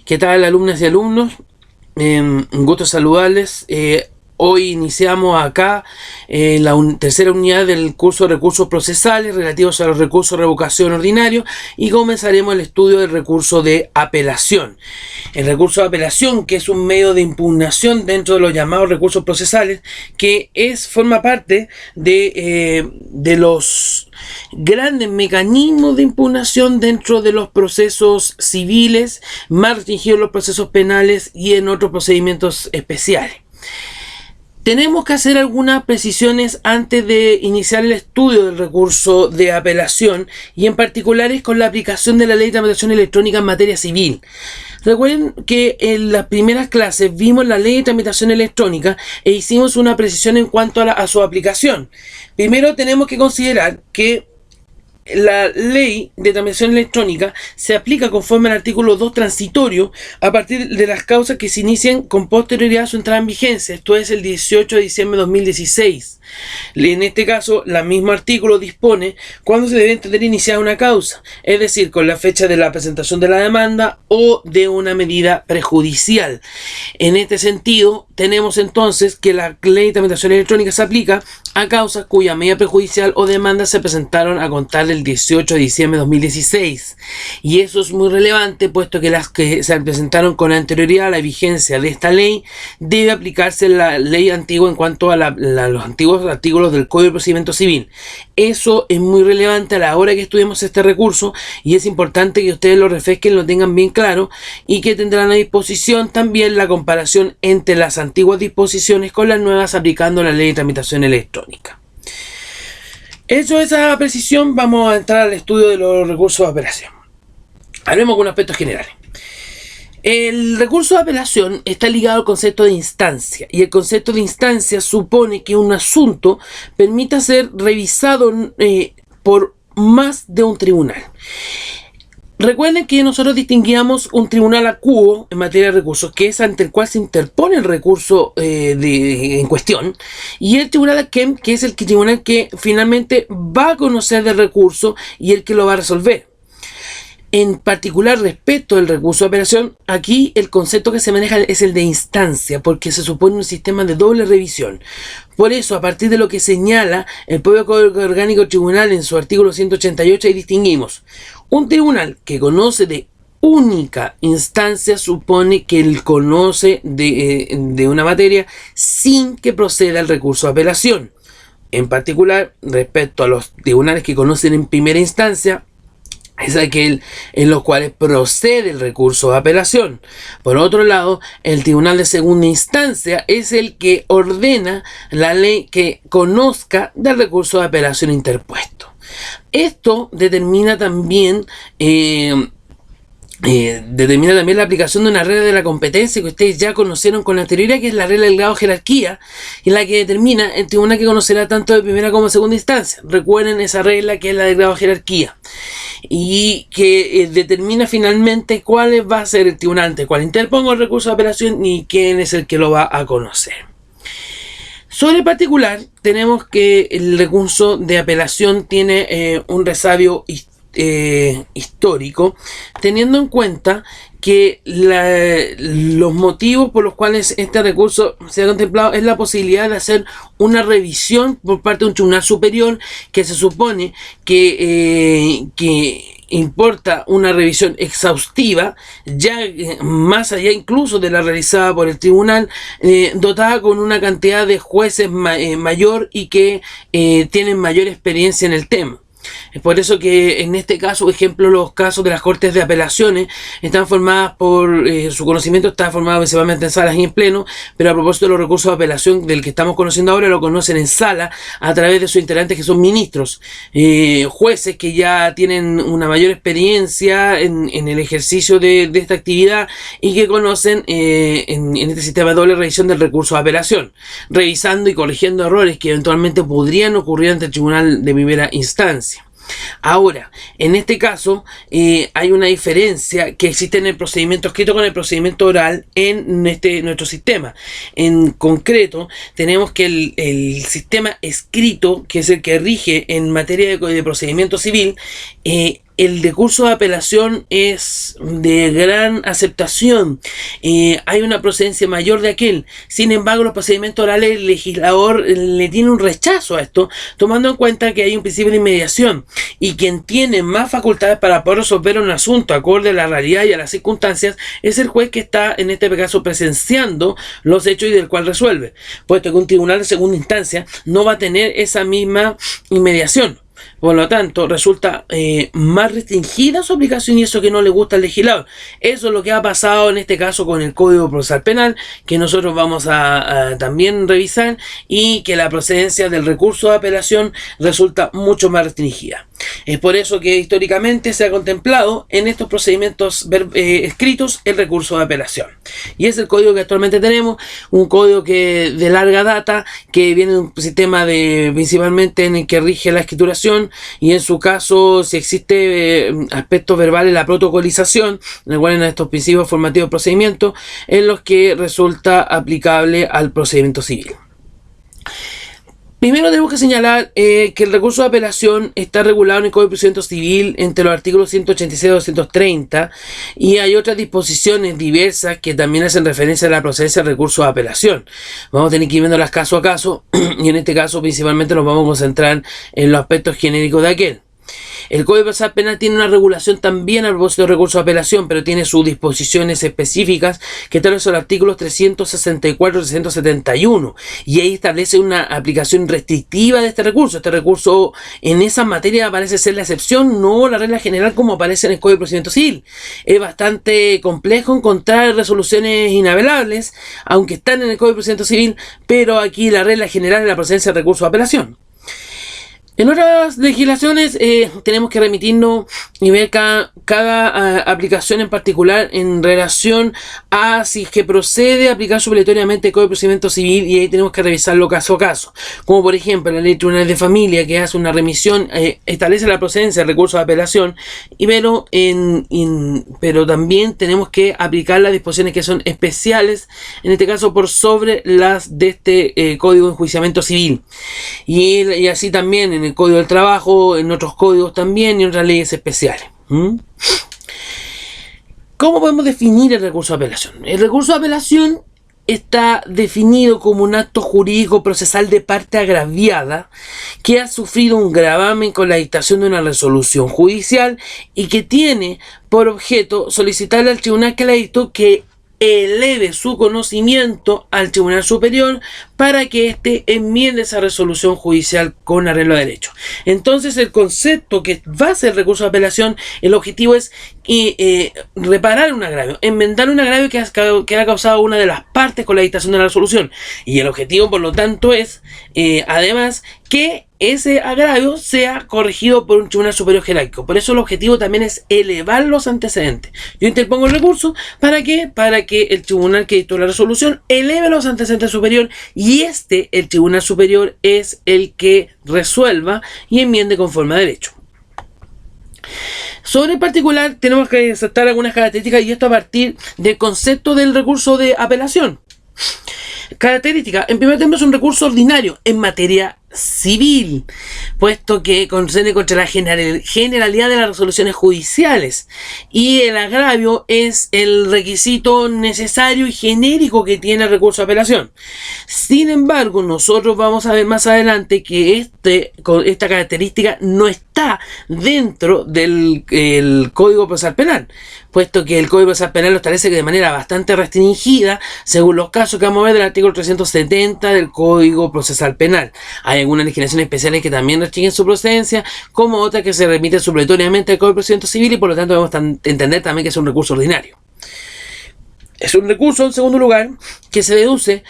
¿Qué tal, alumnas y alumnos? Un gusto saludarles. Hoy iniciamos acá la tercera unidad del curso de recursos procesales relativos a los recursos de revocación ordinario y comenzaremos el estudio del recurso de apelación. El recurso de apelación, que es un medio de impugnación dentro de los llamados recursos procesales, que forma parte de los grandes mecanismos de impugnación dentro de los procesos civiles, más restringidos los procesos penales y en otros procedimientos especiales. Tenemos que hacer algunas precisiones antes de iniciar el estudio del recurso de apelación, y en particular es con la aplicación de la Ley de Tramitación Electrónica en materia civil. Recuerden que en las primeras clases vimos la Ley de Tramitación Electrónica e hicimos una precisión en cuanto a su aplicación. Primero tenemos que considerar que la Ley de Tramitación Electrónica se aplica conforme al artículo 2 transitorio a partir de las causas que se inician con posterioridad a su entrada en vigencia. Esto es el 18 de diciembre de 2016. En este caso, el mismo artículo dispone cuándo se debe tener iniciada una causa, es decir, con la fecha de la presentación de la demanda o de una medida prejudicial. En este sentido, tenemos entonces que la Ley de Tramitación Electrónica se aplica a causas cuya medida prejudicial o demanda se presentaron a contar del 18 de diciembre de 2016. Y eso es muy relevante, puesto que las que se presentaron con anterioridad a la vigencia de esta ley, debe aplicarse la ley antigua en cuanto a los antiguos artículos del Código de Procedimiento Civil. Eso es muy relevante a la hora que estudiemos este recurso, y es importante que ustedes lo refresquen, lo tengan bien claro, y que tendrán a disposición también la comparación entre las antiguas disposiciones con las nuevas, aplicando la Ley de Tramitación Electrónica. Hecho esa precisión, vamos a entrar al estudio de los recursos de apelación. Hablemos con aspectos generales. El recurso de apelación está ligado al concepto de instancia, y el concepto de instancia supone que un asunto permita ser revisado por más de un tribunal. Recuerden que nosotros distinguíamos un tribunal acuo en materia de recursos, que es ante el cual se interpone el recurso en cuestión, y el tribunal aquem, que es el tribunal que finalmente va a conocer del recurso y el que lo va a resolver. En particular, respecto del recurso de apelación, aquí el concepto que se maneja es el de instancia, porque se supone un sistema de doble revisión. Por eso, a partir de lo que señala el propio Código Orgánico Tribunal en su artículo 188, ahí distinguimos: un tribunal que conoce de única instancia supone que él conoce de una materia sin que proceda el recurso de apelación. En particular, respecto a los tribunales que conocen en primera instancia, es aquel en los cuales procede el recurso de apelación. Por otro lado, el tribunal de segunda instancia es el que ordena la ley que conozca del recurso de apelación interpuesto. Esto determina también la aplicación de una regla de la competencia que ustedes ya conocieron con anterioridad, que es la regla del grado de jerarquía, en la que determina el tribunal que conocerá tanto de primera como de segunda instancia. Recuerden esa regla, que es la del grado de jerarquía, y que determina finalmente cuál va a ser el tribunal ante el cual interpongo el recurso de apelación y quién es el que lo va a conocer. Sobre el particular, tenemos que el recurso de apelación tiene un resabio histórico, teniendo en cuenta que los motivos por los cuales este recurso se ha contemplado es la posibilidad de hacer una revisión por parte de un tribunal superior, que se supone que importa una revisión exhaustiva, ya más allá incluso de la realizada por el tribunal, dotada con una cantidad de jueces mayor y que tienen mayor experiencia en el tema. Es por eso que en este caso, por ejemplo, los casos de las Cortes de Apelaciones están formadas por, su conocimiento está formado principalmente en salas y en pleno, pero a propósito de los recursos de apelación del que estamos conociendo ahora, lo conocen en sala a través de sus integrantes, que son ministros, jueces que ya tienen una mayor experiencia en el ejercicio de esta actividad y que conocen en este sistema de doble revisión del recurso de apelación, revisando y corrigiendo errores que eventualmente podrían ocurrir ante el tribunal de primera instancia. Ahora, en este caso hay una diferencia que existe en el procedimiento escrito con el procedimiento oral en nuestro sistema. En concreto, tenemos que el sistema escrito, que es el que rige en materia de procedimiento civil, el recurso de apelación es de gran aceptación, hay una procedencia mayor de aquel. Sin embargo, los procedimientos orales, el legislador le tiene un rechazo a esto, tomando en cuenta que hay un principio de inmediación, y quien tiene más facultades para poder resolver un asunto acorde a la realidad y a las circunstancias es el juez que está en este caso presenciando los hechos y del cual resuelve, puesto que un tribunal de segunda instancia no va a tener esa misma inmediación. Por lo tanto, resulta más restringida su aplicación, y eso que no le gusta al legislador. Eso es lo que ha pasado en este caso con el Código Procesal Penal, que nosotros vamos a también revisar, y que la procedencia del recurso de apelación resulta mucho más restringida. Es por eso que históricamente se ha contemplado en estos procedimientos escritos el recurso de apelación. Y es el código que actualmente tenemos, un código que de larga data, que viene de un sistema principalmente en el que rige la escrituración, y en su caso, si existe aspectos verbales, la protocolización, en el cual en estos principios formativos de procedimiento, en los que resulta aplicable al procedimiento civil. Primero tenemos que señalar que el recurso de apelación está regulado en el Código de Procedimiento Civil entre los artículos 186 y 230, y hay otras disposiciones diversas que también hacen referencia a la procedencia del recurso de apelación. Vamos a tener que ir viéndolas caso a caso, y en este caso principalmente nos vamos a concentrar en los aspectos genéricos de aquel. El Código Procesal Penal tiene una regulación también a propósito de recurso de apelación, pero tiene sus disposiciones específicas que están en los artículos 364 y 371, y ahí establece una aplicación restrictiva de este recurso. Este recurso en esa materia parece ser la excepción, no la regla general como aparece en el Código de Procedimiento Civil. Es bastante complejo encontrar resoluciones inapelables, aunque están en el Código de Procedimiento Civil, pero aquí la regla general es la procedencia del recurso de apelación. En otras legislaciones tenemos que remitirnos y ver cada aplicación en particular en relación a si es que procede a aplicar supletoriamente el Código de Procedimiento Civil, y ahí tenemos que revisarlo caso a caso. Como por ejemplo la Ley de Tribunales de Familia, que hace una remisión, establece la procedencia del recurso de apelación, pero también tenemos que aplicar las disposiciones que son especiales, en este caso por sobre las de este Código de Enjuiciamiento Civil. Y así también en el Código del Trabajo, en otros códigos también, y en otras leyes especiales. ¿Cómo podemos definir el recurso de apelación? El recurso de apelación está definido como un acto jurídico procesal de parte agraviada que ha sufrido un gravamen con la dictación de una resolución judicial, y que tiene por objeto solicitarle al tribunal que la dictó que eleve su conocimiento al Tribunal Superior para que éste enmiende esa resolución judicial con arreglo a derecho. Entonces, el concepto que va a ser el recurso de apelación, el objetivo es reparar un agravio, enmendar un agravio que ha causado una de las partes con la dictación de la resolución. Y el objetivo, por lo tanto, es además que ese agravio sea corregido por un tribunal superior jerárquico. Por eso el objetivo también es elevar los antecedentes. Yo interpongo el recurso ¿para qué? Para que el tribunal que dictó la resolución eleve los antecedentes superior, y el tribunal superior es el que resuelva y enmiende conforme a derecho. Sobre el particular tenemos que aceptar algunas características, y esto a partir del concepto del recurso de apelación. Característica: en primer término, es un recurso ordinario en materia civil, puesto que concede contra la generalidad de las resoluciones judiciales, y el agravio es el requisito necesario y genérico que tiene el recurso de apelación. Sin embargo, nosotros vamos a ver más adelante que esta característica no está dentro del Código Procesal Penal, puesto que el Código Procesal Penal lo establece de manera bastante restringida según los casos que vamos a ver del artículo 370 del Código Procesal Penal. Hay algunas legislaciones especiales que también restringen su procedencia, como otras que se remiten supletoriamente al Código de Procedimiento Civil, y por lo tanto debemos entender también que es un recurso ordinario. Es un recurso, en segundo lugar, que se deduce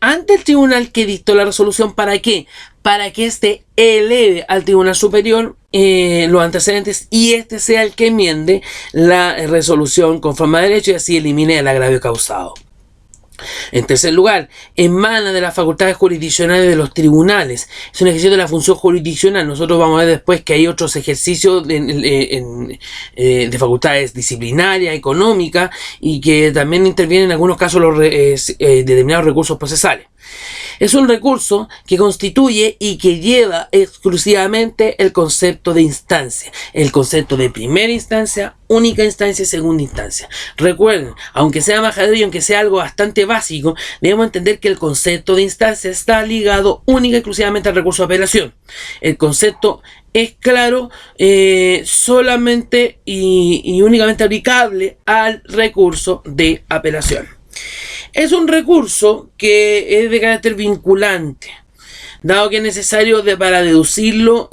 ante el tribunal que dictó la resolución. ¿Para qué? Para que éste eleve al tribunal superior los antecedentes, y este sea el que enmiende la resolución conforme a derecho, y así elimine el agravio causado. En tercer lugar, emana de las facultades jurisdiccionales de los tribunales. Es un ejercicio de la función jurisdiccional. Nosotros vamos a ver después que hay otros ejercicios de facultades disciplinarias, económicas, y que también intervienen en algunos casos los determinados recursos procesales. Es un recurso que constituye y que lleva exclusivamente el concepto de instancia, el concepto de primera instancia, única instancia y segunda instancia. Recuerden, aunque sea majadero y aunque sea algo bastante básico, debemos entender que el concepto de instancia está ligado única y exclusivamente al recurso de apelación. El concepto es claro, solamente y únicamente aplicable al recurso de apelación. Es un recurso que es de carácter vinculante, dado que es necesario para deducirlo,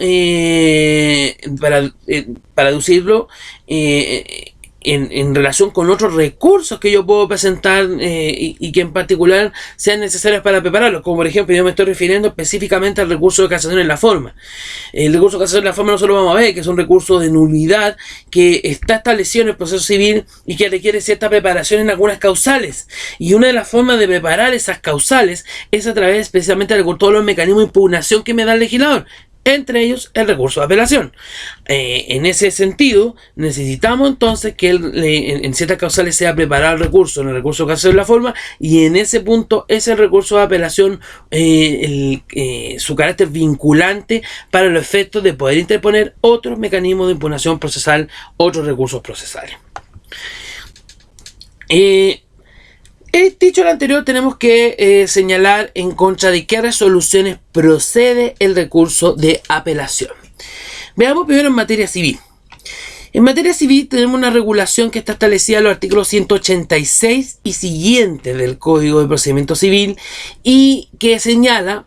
en relación con otros recursos que yo puedo presentar y que en particular sean necesarios para prepararlo, como por ejemplo yo me estoy refiriendo específicamente al recurso de casación en la forma. El recurso de casación en la forma nosotros vamos a ver que es un recurso de nulidad que está establecido en el proceso civil y que requiere cierta preparación en algunas causales, y una de las formas de preparar esas causales es a través especialmente de todos los mecanismos de impugnación que me da el legislador, entre ellos el recurso de apelación. En ese sentido, necesitamos entonces que en ciertas causales sea preparado el recurso, en el recurso de casación en la forma, y en ese punto es el recurso de apelación su carácter vinculante para los efectos de poder interponer otros mecanismos de impugnación procesal, otros recursos procesales. Dicho lo anterior, tenemos que señalar en contra de qué resoluciones procede el recurso de apelación. Veamos primero en materia civil. En materia civil tenemos una regulación que está establecida en los artículos 186 y siguientes del Código de Procedimiento Civil y que señala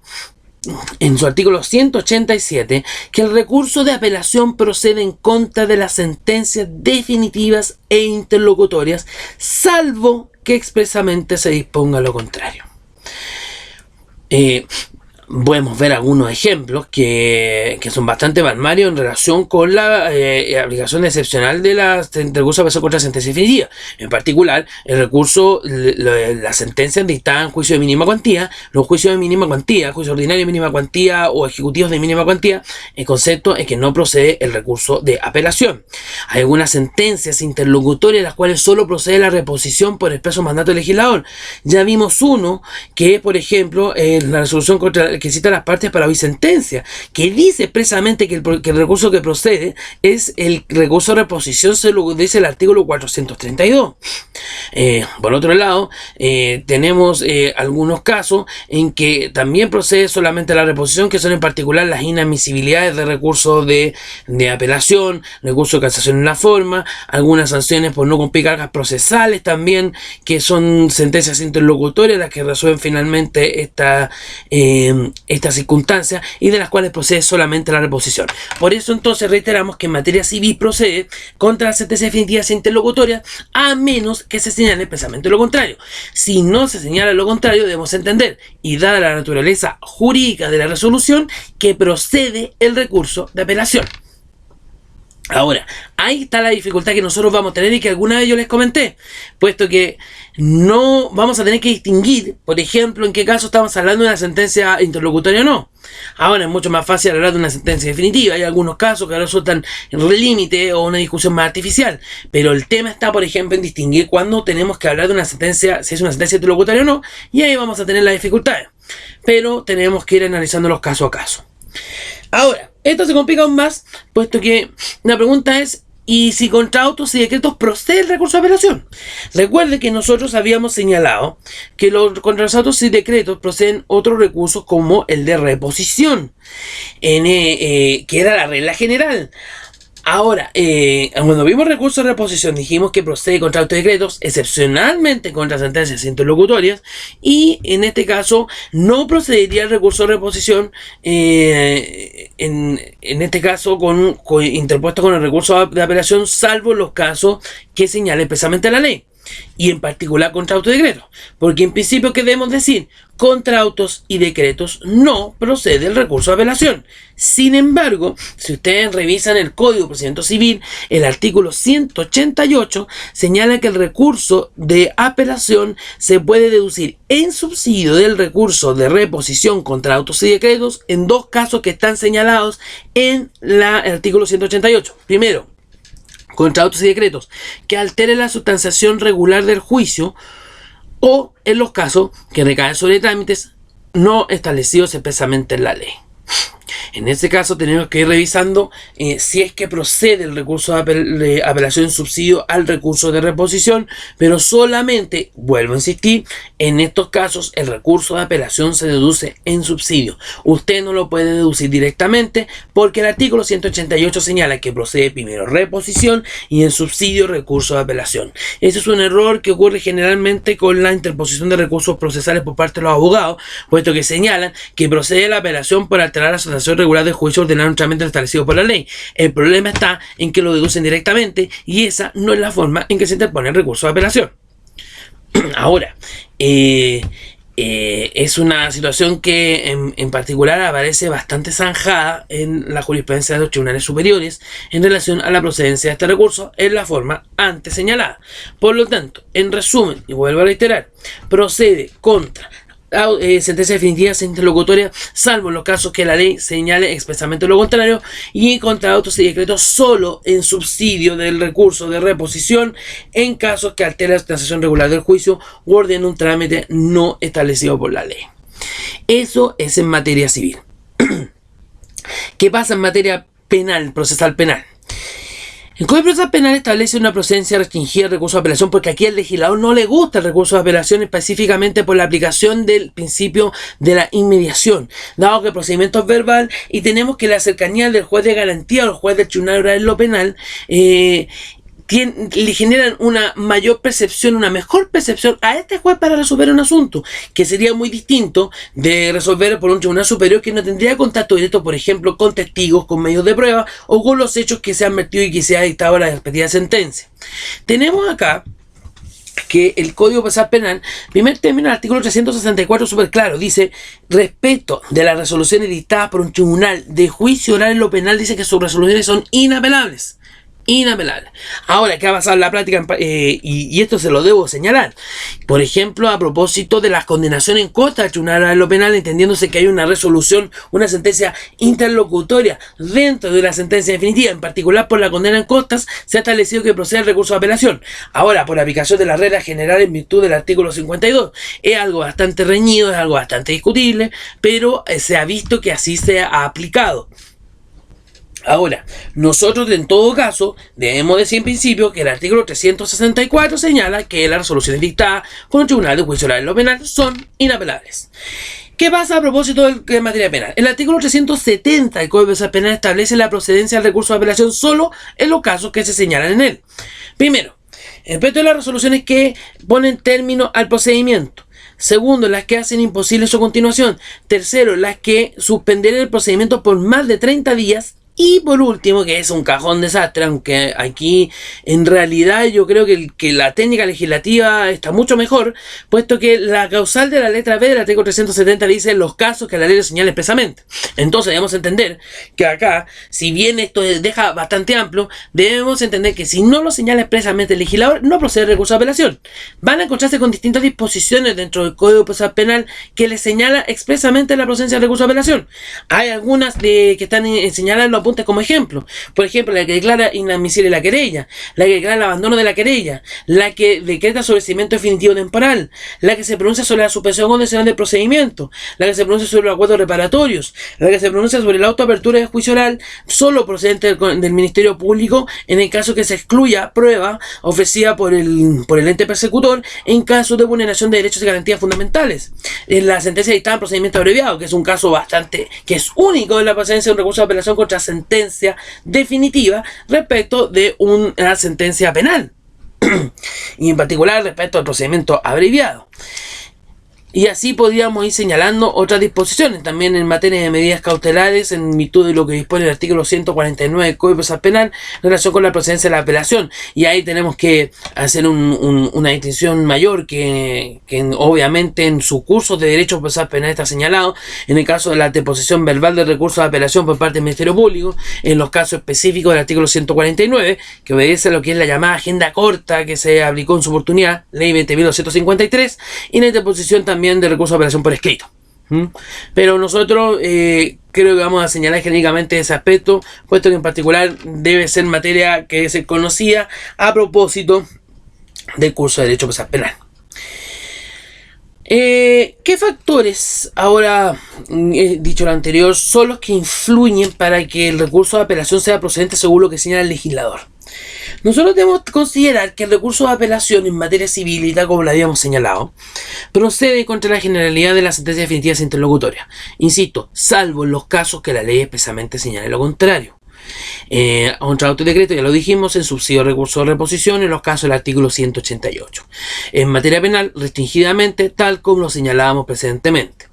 en su artículo 187 que el recurso de apelación procede en contra de las sentencias definitivas e interlocutorias, salvo que expresamente se disponga lo contrario. Podemos ver algunos ejemplos que son bastante palmarios en relación con la aplicación excepcional de del recurso de apelación contra la sentencia definitiva. En particular, el recurso, la sentencia dictada en juicio de mínima cuantía, los juicios de mínima cuantía, juicio ordinario de mínima cuantía o ejecutivos de mínima cuantía, el concepto es que no procede el recurso de apelación. Hay algunas sentencias interlocutorias las cuales solo procede la reposición por expreso mandato del legislador. Ya vimos uno que, por ejemplo, la resolución que cita las partes para oír sentencia, que dice expresamente que el recurso que procede es el recurso de reposición, se lo dice el artículo 432. Por otro lado, tenemos algunos casos en que también procede solamente la reposición, que son en particular las inadmisibilidades de recursos de apelación, recurso de casación en la forma, algunas sanciones por no cumplir cargas procesales también, que son sentencias interlocutorias las que resuelven finalmente esta circunstancia y de las cuales procede solamente la reposición. Por eso entonces reiteramos que en materia civil procede contra las sentencias definitivas e interlocutorias, a menos que se señale expresamente lo contrario. Si no se señala lo contrario, debemos entender, y dada la naturaleza jurídica de la resolución, que procede el recurso de apelación. Ahora, ahí está la dificultad que nosotros vamos a tener y que alguna vez yo les comenté, puesto que no vamos a tener que distinguir, por ejemplo, en qué caso estamos hablando de una sentencia interlocutoria o no. Ahora es mucho más fácil hablar de una sentencia definitiva. Hay algunos casos que resultan en límite o una discusión más artificial, pero el tema está, por ejemplo, en distinguir cuándo tenemos que hablar de una sentencia, si es una sentencia interlocutoria o no, y ahí vamos a tener las dificultades. Pero tenemos que ir analizándolos caso a caso. Ahora, esto se complica aún más, puesto que la pregunta es, ¿y si contra autos y decretos procede el recurso de apelación? Recuerde que nosotros habíamos señalado que contra los autos y decretos proceden otros recursos como el de reposición, que era la regla general. Ahora, cuando vimos recurso de reposición, dijimos que procede contra autos y decretos, excepcionalmente contra sentencias interlocutorias, y en este caso no procedería el recurso de reposición, en este caso interpuesto con el recurso de apelación, salvo los casos que señale expresamente la ley, y en particular contra autos y decretos, porque en principio, ¿qué debemos decir? Contra autos y decretos no procede el recurso de apelación. Sin embargo, si ustedes revisan el Código de Procedimiento Civil, el artículo 188 señala que el recurso de apelación se puede deducir en subsidio del recurso de reposición contra autos y decretos en dos casos que están señalados en el artículo 188. Primero, contra autos y decretos que alteren la sustanciación regular del juicio, o en los casos que recaen sobre trámites no establecidos expresamente en la ley. En este caso tenemos que ir revisando si es que procede el recurso de apelación en subsidio al recurso de reposición, pero solamente, vuelvo a insistir, en estos casos el recurso de apelación se deduce en subsidio. Usted no lo puede deducir directamente porque el artículo 188 señala que procede primero reposición y en subsidio recurso de apelación. Ese es un error que ocurre generalmente con la interposición de recursos procesales por parte de los abogados, puesto que señalan que procede la apelación por alterar la situación regular del juicio ordenado un trámite establecido por la ley. El problema está en que lo deducen directamente y esa no es la forma en que se interpone el recurso de apelación. Ahora, es una situación que en particular aparece bastante zanjada en la jurisprudencia de los tribunales superiores en relación a la procedencia de este recurso en la forma antes señalada. Por lo tanto, en resumen, y vuelvo a reiterar, procede contra sentencia definitiva interlocutoria, salvo en los casos que la ley señale expresamente lo contrario, y contra autos y decretos solo en subsidio del recurso de reposición en casos que altera la transación regular del juicio u ordene un trámite no establecido por la ley. Eso es en materia civil. ¿Qué pasa en materia penal, procesal penal? El Código Procesal Penal establece una procedencia restringida de recurso de apelación porque aquí al legislador no le gusta el recurso de apelación específicamente por la aplicación del principio de la inmediación, dado que el procedimiento es verbal y tenemos que la cercanía del juez de garantía o el juez del tribunal oral en lo penal le generan una mayor percepción, una mejor percepción a este juez para resolver un asunto, que sería muy distinto de resolver por un tribunal superior que no tendría contacto directo, por ejemplo, con testigos, con medios de prueba o con los hechos que se han vertido y que se ha dictado la respectiva sentencia. Tenemos acá que el Código Procesal Penal, primer término, el artículo 364, súper claro, dice: respecto de las resoluciones dictadas por un tribunal de juicio oral en lo penal, dice que sus resoluciones son inapelables. Inapelable. Ahora, ¿qué ha pasado en la práctica? Y esto se lo debo señalar. Por ejemplo, a propósito de las condenaciones en contra del tribunal de lo penal, entendiéndose que hay una resolución, una sentencia interlocutoria dentro de la sentencia definitiva, en particular por la condena en costas, se ha establecido que procede el recurso de apelación. Ahora, por aplicación de las reglas generales en virtud del artículo 52. Es algo bastante reñido, es algo bastante discutible, pero se ha visto que así se ha aplicado. Ahora, nosotros en todo caso debemos decir en principio que el artículo 364 señala que las resoluciones dictadas por un tribunal de juicio oral en lo penal son inapelables. ¿Qué pasa a propósito de materia penal? El artículo 370 del Código Procesal Penal establece la procedencia del recurso de apelación solo en los casos que se señalan en él. Primero, respecto a las resoluciones que ponen término al procedimiento. Segundo, las que hacen imposible su continuación. Tercero, las que suspenden el procedimiento por más de 30 días. Y por último, que es un cajón desastre, aunque aquí en realidad yo creo que la técnica legislativa está mucho mejor, puesto que la causal de la letra B del artículo 370 dice los casos que la ley lo señala expresamente. Entonces debemos entender que acá, si bien esto deja bastante amplio, debemos entender que si no lo señala expresamente el legislador, no procede el recurso de apelación. Van a encontrarse con distintas disposiciones dentro del Código Procesal Penal que les señala expresamente la procedencia del recurso de apelación. Hay algunas que están señalando apuntes como ejemplo. Por ejemplo, la que declara inadmisible la querella, la que declara el abandono de la querella, la que decreta sobreseimiento definitivo temporal, la que se pronuncia sobre la suspensión condicional del procedimiento, la que se pronuncia sobre los acuerdos reparatorios, la que se pronuncia sobre la autoapertura de juicio oral solo procedente del Ministerio Público en el caso que se excluya prueba ofrecida por el ente persecutor en caso de vulneración de derechos y garantías fundamentales. En la sentencia dictada en procedimiento abreviado, que es un caso que es único en la procedencia de un recurso de apelación contra sentencia definitiva respecto de una sentencia penal y en particular respecto al procedimiento abreviado. Y así podríamos ir señalando otras disposiciones también en materia de medidas cautelares en virtud de lo que dispone el artículo 149 del Código Procesal Penal en relación con la procedencia de la apelación. Y ahí tenemos que hacer una distinción mayor que obviamente en su curso de Derecho Procesal Penal está señalado en el caso de la deposición verbal del recurso de apelación por parte del Ministerio Público, en los casos específicos del artículo 149, que obedece a lo que es la llamada agenda corta que se aplicó en su oportunidad, Ley 20.253, y la deposición también de recurso de apelación por escrito. Pero nosotros creo que vamos a señalar genéricamente ese aspecto, puesto que en particular debe ser materia que se conocía a propósito del curso de Derecho Procesal Penal. ¿Qué factores, ahora dicho lo anterior, son los que influyen para que el recurso de apelación sea procedente según lo que señala el legislador? Nosotros debemos considerar que el recurso de apelación en materia civil, y tal como lo habíamos señalado, procede contra la generalidad de las sentencias definitivas interlocutorias. Insisto, salvo en los casos que la ley expresamente señale lo contrario. Contra otro decreto, ya lo dijimos, en subsidio de recurso de reposición en los casos del artículo 188. En materia penal, restringidamente, tal como lo señalábamos precedentemente.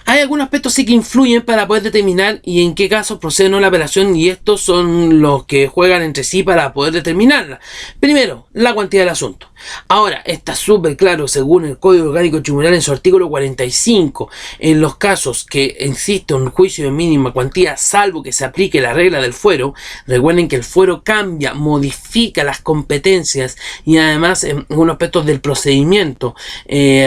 Hay algunos aspectos sí que influyen para poder determinar y en qué casos procede o no la apelación, y estos son los que juegan entre sí para poder determinarla. Primero, la cuantía del asunto. Ahora, está súper claro según el Código Orgánico Tribunal en su artículo 45, en los casos que existe un juicio de mínima cuantía, salvo que se aplique la regla del fuero. Recuerden que el fuero cambia, modifica las competencias y además en algunos aspectos del procedimiento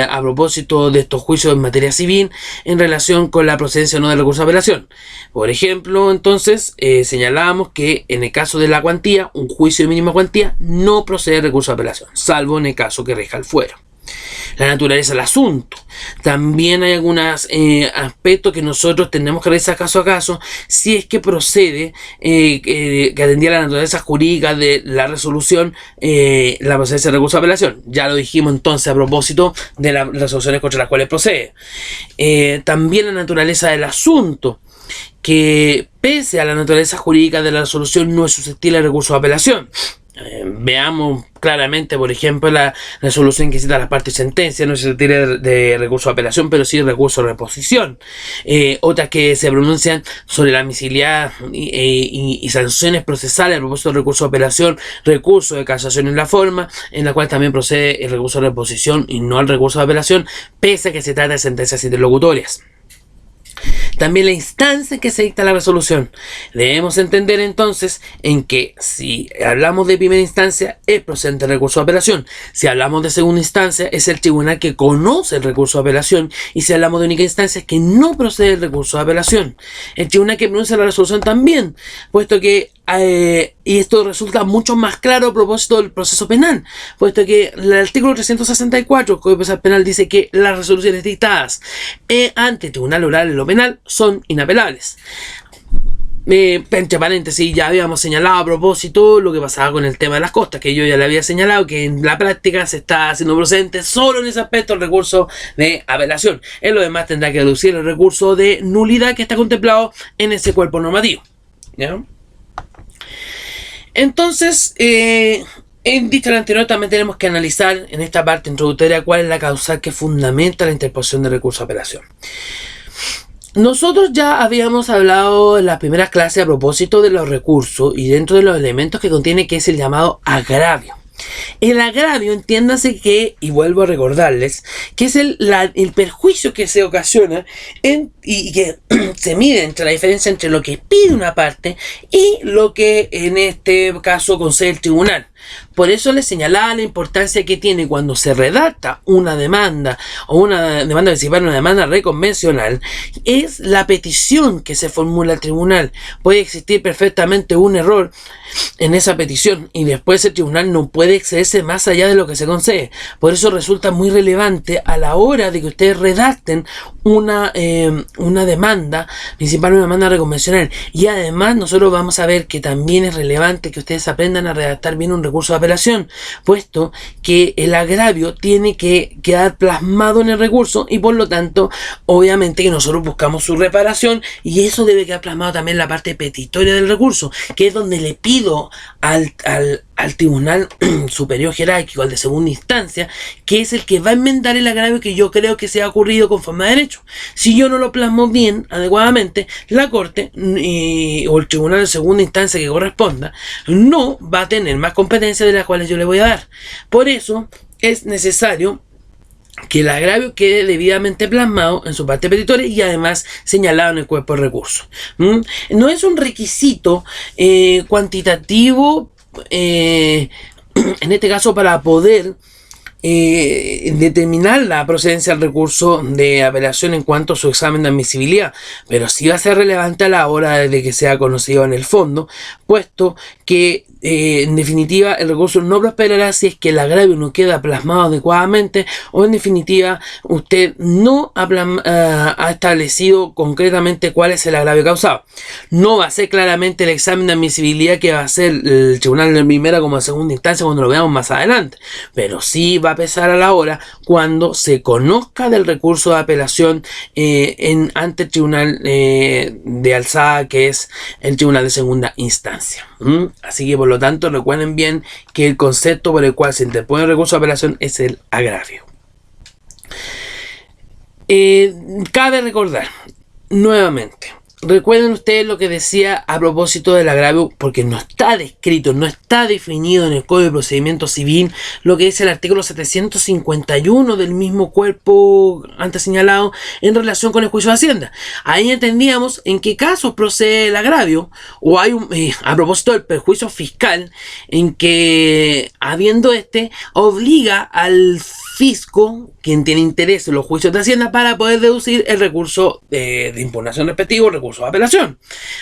a propósito de estos juicios en materia civil en relación con la procedencia o no del recurso de apelación. Por ejemplo, entonces, señalábamos que en el caso de la cuantía, un juicio de mínima cuantía no procede el recurso de apelación, salvo en el caso que rija el fuero. La naturaleza del asunto. También hay algunos aspectos que nosotros tenemos que revisar caso a caso si es que procede, que atendía la naturaleza jurídica de la resolución, la procedencia de recurso de apelación. Ya lo dijimos entonces a propósito de las resoluciones contra las cuales procede. También la naturaleza del asunto, que pese a la naturaleza jurídica de la resolución no es susceptible de recurso de apelación. Veamos claramente, por ejemplo, la resolución que cita las partes y sentencia no es susceptible de recurso de apelación, pero sí de recurso de reposición. Otras que se pronuncian sobre la admisibilidad y sanciones procesales a propósito del recurso de apelación, recurso de casación en la forma, en la cual también procede el recurso de reposición y no el recurso de apelación, pese a que se trata de sentencias interlocutorias. También la instancia en que se dicta la resolución. Debemos entender entonces en que si hablamos de primera instancia es procedente el recurso de apelación. Si hablamos de segunda instancia es el tribunal que conoce el recurso de apelación. Y si hablamos de única instancia es que no procede el recurso de apelación. El tribunal que pronuncia la resolución también, puesto que y esto resulta mucho más claro a propósito del proceso penal, puesto que el artículo 364 del Código Procesal Penal dice que las resoluciones dictadas ante el tribunal oral en lo penal son inapelables. Entre paréntesis, ya habíamos señalado a propósito lo que pasaba con el tema de las costas, que yo ya le había señalado que en la práctica se está haciendo procedente solo en ese aspecto el recurso de apelación. En lo demás tendrá que deducir el recurso de nulidad que está contemplado en ese cuerpo normativo. ¿Ya? Entonces, en dicho lo anterior, también tenemos que analizar en esta parte introductoria cuál es la causal que fundamenta la interposición de recurso de apelación. Nosotros ya habíamos hablado en las primeras clases a propósito de los recursos y dentro de los elementos que contiene, que es el llamado agravio. El agravio, entiéndase que, y vuelvo a recordarles, que es el perjuicio que se ocasiona y que se mide entre la diferencia entre lo que pide una parte y lo que en este caso concede el tribunal. Por eso les señalaba la importancia que tiene cuando se redacta una demanda o una demanda principal, una demanda reconvencional, es la petición que se formula al tribunal. Puede existir perfectamente un error en esa petición y después el tribunal no puede excederse más allá de lo que se concede. Por eso resulta muy relevante a la hora de que ustedes redacten una demanda principal, una demanda reconvencional. Y además nosotros vamos a ver que también es relevante que ustedes aprendan a redactar bien un recurso de apelación, puesto que el agravio tiene que quedar plasmado en el recurso y por lo tanto obviamente que nosotros buscamos su reparación y eso debe quedar plasmado también en la parte petitoria del recurso, que es donde le pido al tribunal superior jerárquico, al de segunda instancia, que es el que va a enmendar el agravio que yo creo que se ha ocurrido conforme a derecho. Si yo no lo plasmo bien, adecuadamente, la corte o el tribunal de segunda instancia que corresponda no va a tener más competencias de las cuales yo le voy a dar. Por eso es necesario que el agravio quede debidamente plasmado en su parte petitoria y además señalado en el cuerpo de recurso. No es un requisito cuantitativo en este caso para poder determinar la procedencia del recurso de apelación en cuanto a su examen de admisibilidad, pero sí va a ser relevante a la hora de que sea conocido en el fondo, puesto que en definitiva el recurso no prosperará si es que el agravio no queda plasmado adecuadamente, o en definitiva usted no ha establecido concretamente cuál es el agravio causado. No va a ser claramente el examen de admisibilidad que va a hacer el tribunal de primera como de segunda instancia cuando lo veamos más adelante, pero sí va a pesar a la hora cuando se conozca del recurso de apelación ante el tribunal de alzada, que es el tribunal de segunda instancia. Así que por lo tanto recuerden bien que el concepto por el cual se interpone el recurso de apelación es el agravio. Cabe recordar nuevamente, recuerden ustedes lo que decía a propósito del agravio, porque no está descrito, no está definido en el Código de Procedimiento Civil lo que dice el artículo 751 del mismo cuerpo antes señalado en relación con el juicio de Hacienda. Ahí entendíamos en qué casos procede el agravio, o hay a propósito del perjuicio fiscal, en que habiendo obliga al fisco, quien tiene interés en los juicios de Hacienda, para poder deducir el recurso de impugnación respectivo, recurso de apelación.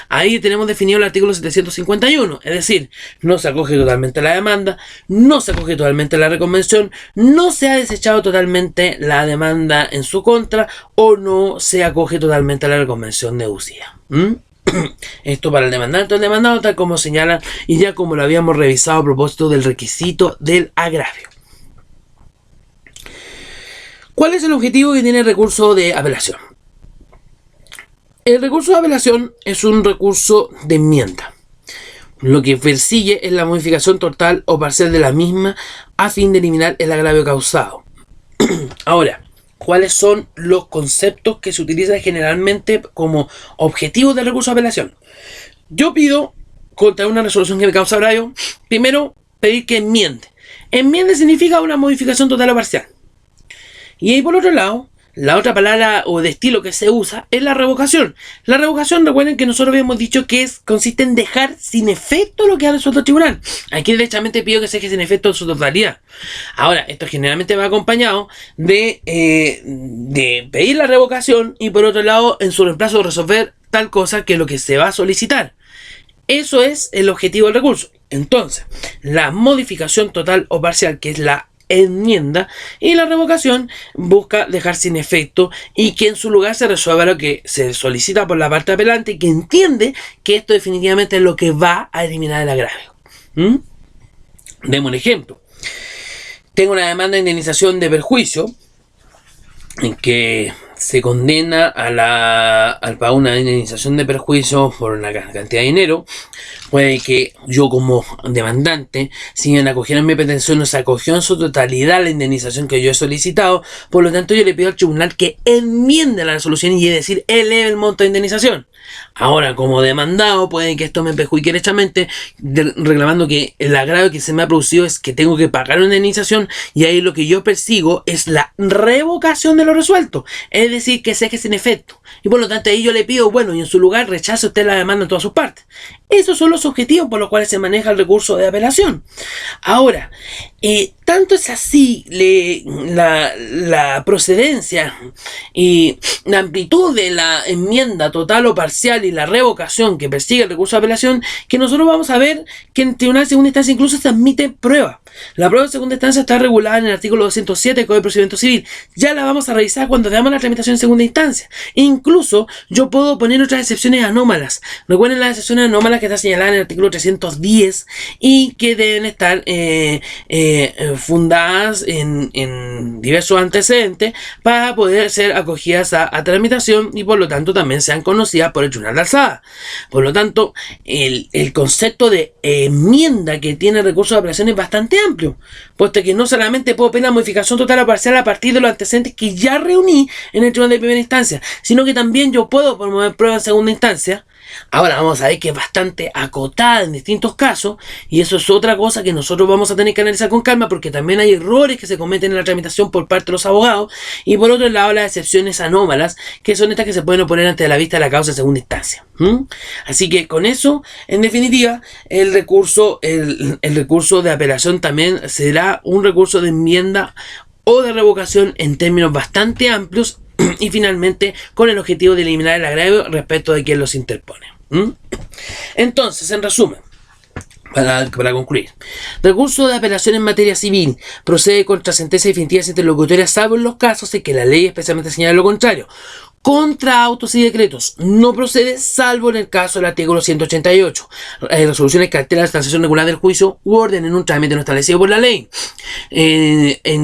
Ahí tenemos definido el artículo 751, es decir, no se acoge totalmente la demanda, no se acoge totalmente la reconvención, no se ha desechado totalmente la demanda en su contra, o no se acoge totalmente la reconvención deducida. Esto para el demandante o el demandado, tal como señalan y ya como lo habíamos revisado a propósito del requisito del agravio. ¿Cuál es el objetivo que tiene el recurso de apelación? El recurso de apelación es un recurso de enmienda. Lo que persigue es la modificación total o parcial de la misma a fin de eliminar el agravio causado. Ahora, ¿cuáles son los conceptos que se utilizan generalmente como objetivos del recurso de apelación? Yo pido, contra una resolución que me causa agravio, primero pedir que enmiende. Enmiende significa una modificación total o parcial. Y ahí por otro lado, la otra palabra o de estilo que se usa es la revocación. La revocación, recuerden que nosotros habíamos dicho que consiste en dejar sin efecto lo que ha resuelto el tribunal. Aquí derechamente pido que se deje sin efecto en su totalidad. Ahora, esto generalmente va acompañado de pedir la revocación y por otro lado, en su reemplazo, resolver tal cosa que es lo que se va a solicitar. Eso es el objetivo del recurso. Entonces, la modificación total o parcial, que es la enmienda, y la revocación busca dejar sin efecto y que en su lugar se resuelva lo que se solicita por la parte apelante y que entiende que esto definitivamente es lo que va a eliminar el agravio. Demos un ejemplo. Tengo una demanda de indemnización de perjuicio en que se condena al pago una indemnización de perjuicio por una cantidad de dinero. Puede que yo como demandante, si me acogieron mi pretensión, no se acogió en su totalidad la indemnización que yo he solicitado, por lo tanto yo le pido al tribunal que enmiende la resolución y es decir, eleve el monto de indemnización. Ahora, como demandado, puede que esto me perjudique derechamente, reclamando que el agravio que se me ha producido es que tengo que pagar una indemnización, y ahí lo que yo persigo es la revocación de lo resuelto, es decir, que se deje sin efecto. Y por lo tanto ahí yo le pido, bueno, y en su lugar rechace usted la demanda en todas sus partes. Esos son los objetivos por los cuales se maneja el recurso de apelación. Ahora, tanto es así la procedencia y la amplitud de la enmienda total o parcial y la revocación que persigue el recurso de apelación, que nosotros vamos a ver que en el tribunal de segunda instancia incluso se admite prueba. La prueba de segunda instancia está regulada en el artículo 207 del Código de Procedimiento Civil. Ya la vamos a revisar cuando veamos la tramitación en segunda instancia. Incluso yo puedo poner otras excepciones anómalas. Recuerden las excepciones anómalas que está señalada en el artículo 310 y que deben estar fundadas en diversos antecedentes para poder ser acogidas a tramitación y por lo tanto también sean conocidas por el tribunal de alzada. Por lo tanto, el concepto de enmienda que tiene el recurso de apelación es bastante amplio, puesto que no solamente puedo pedir la modificación total o parcial a partir de los antecedentes que ya reuní en el tribunal de primera instancia, sino que también yo puedo promover prueba en segunda instancia. Ahora vamos a ver que es bastante acotada en distintos casos, y eso es otra cosa que nosotros vamos a tener que analizar con calma, porque también hay errores que se cometen en la tramitación por parte de los abogados, y por otro lado las excepciones anómalas, que son estas que se pueden oponer ante la vista de la causa en segunda instancia. Así que con eso, en definitiva, el recurso de apelación también será un recurso de enmienda o de revocación en términos bastante amplios, y finalmente con el objetivo de eliminar el agravio respecto de quien los interpone. Entonces, en resumen, Para concluir, recurso de apelación en materia civil procede contra sentencias definitivas interlocutorias, salvo en los casos en que la ley especialmente señala lo contrario. Contra autos y decretos no procede, salvo en el caso del artículo 188, resoluciones que alteran la transición regular del juicio u orden en un trámite no establecido por la ley.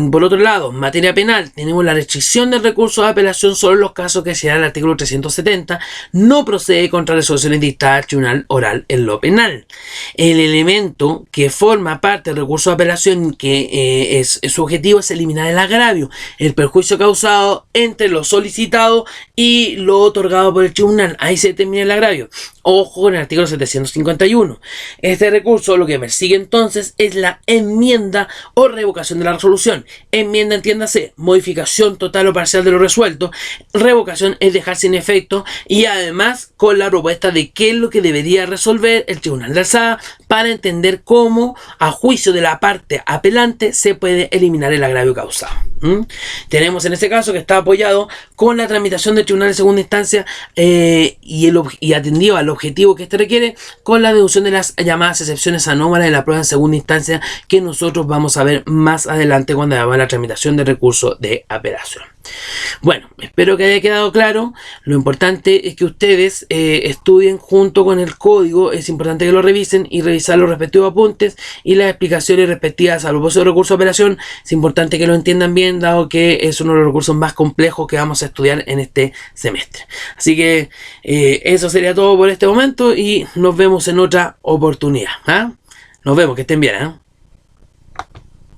Por otro lado, en materia penal, tenemos la restricción del recurso de apelación solo en los casos que se da el artículo 370, no procede contra resoluciones dictadas al tribunal oral en lo penal. El elemento que forma parte del recurso de apelación, que su objetivo es eliminar el agravio, el perjuicio causado entre lo solicitado y lo otorgado por el tribunal. Ahí se determina el agravio. Ojo con el artículo 751. Este recurso lo que persigue entonces es la enmienda o revocación de la resolución. Enmienda, entiéndase, modificación total o parcial de lo resuelto. Revocación es dejar sin efecto, y además con la propuesta de qué es lo que debería resolver el tribunal de alzada para entender cómo, a juicio de la parte apelante, se puede eliminar el agravio causado. Tenemos en este caso que está apoyado con la tramitación del tribunal de segunda instancia y atendido al objetivo que este requiere, con la deducción de las llamadas excepciones anómalas de la prueba en segunda instancia, que nosotros vamos a ver más adelante cuando hagamos la tramitación del recurso de apelación. Bueno, espero que haya quedado claro. Lo importante es que ustedes estudien junto con el código. Es importante que lo revisen y revisar los respectivos apuntes y las explicaciones respectivas al propósito del recurso de apelación. Es importante que lo entiendan bien, dado que es uno de los recursos más complejos que vamos a estudiar en este semestre. Así que eso sería todo por este momento y nos vemos en otra oportunidad. Nos vemos, que estén bien.